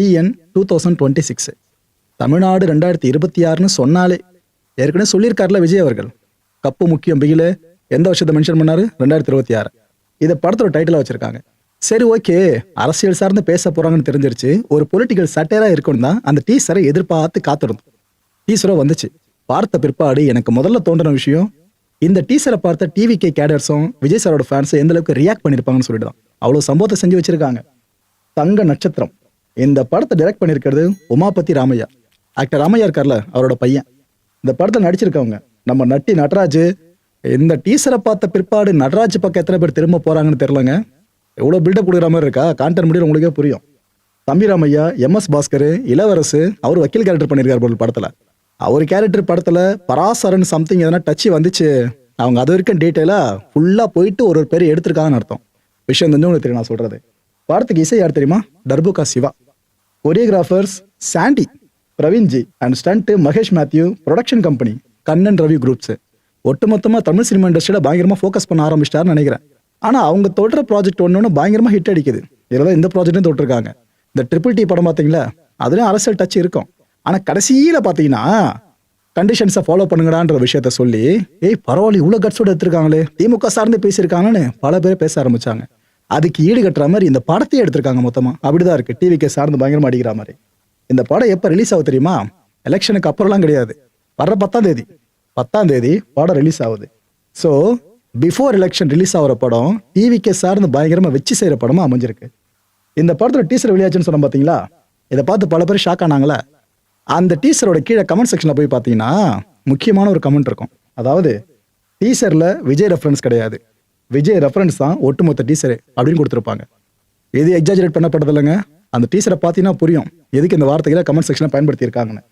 TN 2026 Tamil Nadu 2026ன்னு சொன்னாலே ஏற்கனவே சொல்லியிருக்காருல விஜய் அவர்கள். கப்பு முக்கியம் பிகில எந்த வருஷத்தை மென்ஷன் பண்ணாரு? 2026. இதை படத்தோட டைட்டிலாக வச்சிருக்காங்க. சரி, ஓகே, அரசியல் சார்ந்து பேச போறாங்கன்னு தெரிஞ்சிருச்சு. ஒரு பொலிட்டிக்கல் சட்டையரா இருக்கணும் தான் அந்த டீசரை எதிர்பார்த்து காத்திருந்தோம். டீசரோ வந்துச்சு. பார்த்த பிற்பாடு எனக்கு முதல்ல தோன்றின விஷயம், இந்த டீசரை பார்த்த டிவிகே கேடர்ஸும் விஜய் சாரோட ஃபேன்ஸும் எந்த அளவுக்கு ரியாக்ட் பண்ணியிருப்பாங்கன்னு சொல்லிட்டு தான். அவ்வளோ சம்பவத்தை செஞ்சு வச்சிருக்காங்க. தங்க நட்சத்திரம் இந்த படத்தை டைரக்ட் பண்ணியிருக்கிறது உமாபதி ராமையா. ஆக்டர் ராமையா இருக்கார்ல, அவரோட பையன். இந்த படத்தில் நடிச்சிருக்கவங்க நம்ம நட்டி நடராஜ். இந்த டீசரை பார்த்த பிற்பாடு நடராஜ் பக்கம் எத்தனை பேர் திரும்ப போறாங்கன்னு தெரியலங்க. எவ்வளோ பில்டப் கொடுக்குற மாதிரி இருக்கா, கான்டென்ட் முடியும் உங்களுக்கே புரியும். தம்பி ராமையா, எம்எஸ் பாஸ்கர், இளவரசு, அவர் வக்கீல் கேரக்டர் பண்ணியிருக்காரு படத்தில். அவர் கேரக்டர் படத்தில் பராசரன் சம்திங் எதனா டச்சு வந்துச்சு, அவங்க அது வரைக்கும் டீட்டெயிலாக ஃபுல்லாக போயிட்டு ஒரு பேர் எடுத்திருக்காங்கன்னு அர்த்தம். விஷயம் தெரிஞ்சு உங்களுக்கு தெரியும் நான் சொல்கிறது. படத்துக்கு இசை யார் தெரியுமா? Darbuka Siva. Choreographers Sandy, Praveenji and stunt Mahesh Mathew. Production company Kannan Ravi groups. ஒட்டுமொத்தமாக தமிழ் சினிமா இண்டஸ்ட்ரியில் பயங்கரமாக ஃபோக்கஸ் பண்ண ஆரம்பிச்சிட்டாருன்னு நினைக்கிறேன். ஆனால் அவங்க தொடுற ப்ராஜெக்ட் ஒன்று பயங்கரமாக ஹிட் அடிக்குது. இதில் இந்த ப்ராஜெக்ட்டும் தொட்டிருக்காங்க. இந்த ட்ரிபிள் டி படம் பார்த்தீங்களா, அதுலேயும் அரசியல் டச் இருக்கும். ஆனால் கடைசியில் பார்த்தீங்கன்னா கண்டிஷன்ஸை ஃபாலோ பண்ணுங்கடான்ற விஷயத்த சொல்லி, பரவாயில்ல இவ்வளோ கட்ஸோடு எடுத்திருக்காங்களே, திமுக சார்ந்து பேசியிருக்காங்கன்னு பல பேர் பேச ஆரம்பிச்சாங்க. அதுக்கு ஈடு கட்டுற மாதிரி இந்த படத்தையே எடுத்திருக்காங்க மொத்தமாக. அப்படிதான் இருக்கு. டிவிக்கு சார்ந்து பயங்கரமாக அடிக்கிற மாதிரி. இந்த படம் எப்போ ரிலீஸ் ஆகுது தெரியுமா? எலெக்ஷனுக்கு அப்புறம்லாம் கிடையாது, வர்ற 10ஆம் தேதி படம் ரிலீஸ் ஆகுது. ஸோ பிஃபோர் எலெக்ஷன் ரிலீஸ் ஆகிற படம் டிவிக்கு சார்ந்து பயங்கரமாக வச்சு செய்கிற படமாக அமைஞ்சிருக்கு. இந்த படத்தோட டீசர் வெளியாச்சுன்னு சொன்ன பார்த்தீங்களா, இதை பார்த்து பல பேர் ஷாக் ஆனாங்களே. அந்த டீசரோட கீழே கமெண்ட் செக்ஷனில் போய் பார்த்தீங்கன்னா முக்கியமான ஒரு கமெண்ட் இருக்கும். அதாவது டீசரில் விஜய் ரெஃபரன்ஸ் கிடையாது, விஜய் ரெஃபரன்ஸ் தான் ஒட்டுமொத்த டீசரு அப்படின்னு கொடுத்துருப்பாங்க. எது எக்ஸாஜரேட் பண்ணப்பட்டது இல்லைங்க. அந்த டீசரை பார்த்தீங்கன்னா புரியும் எதுக்கு இந்த வார்த்தைகளை கமெண்ட் செக்ஷனில் பயன்படுத்தியிருக்காங்கன்னு.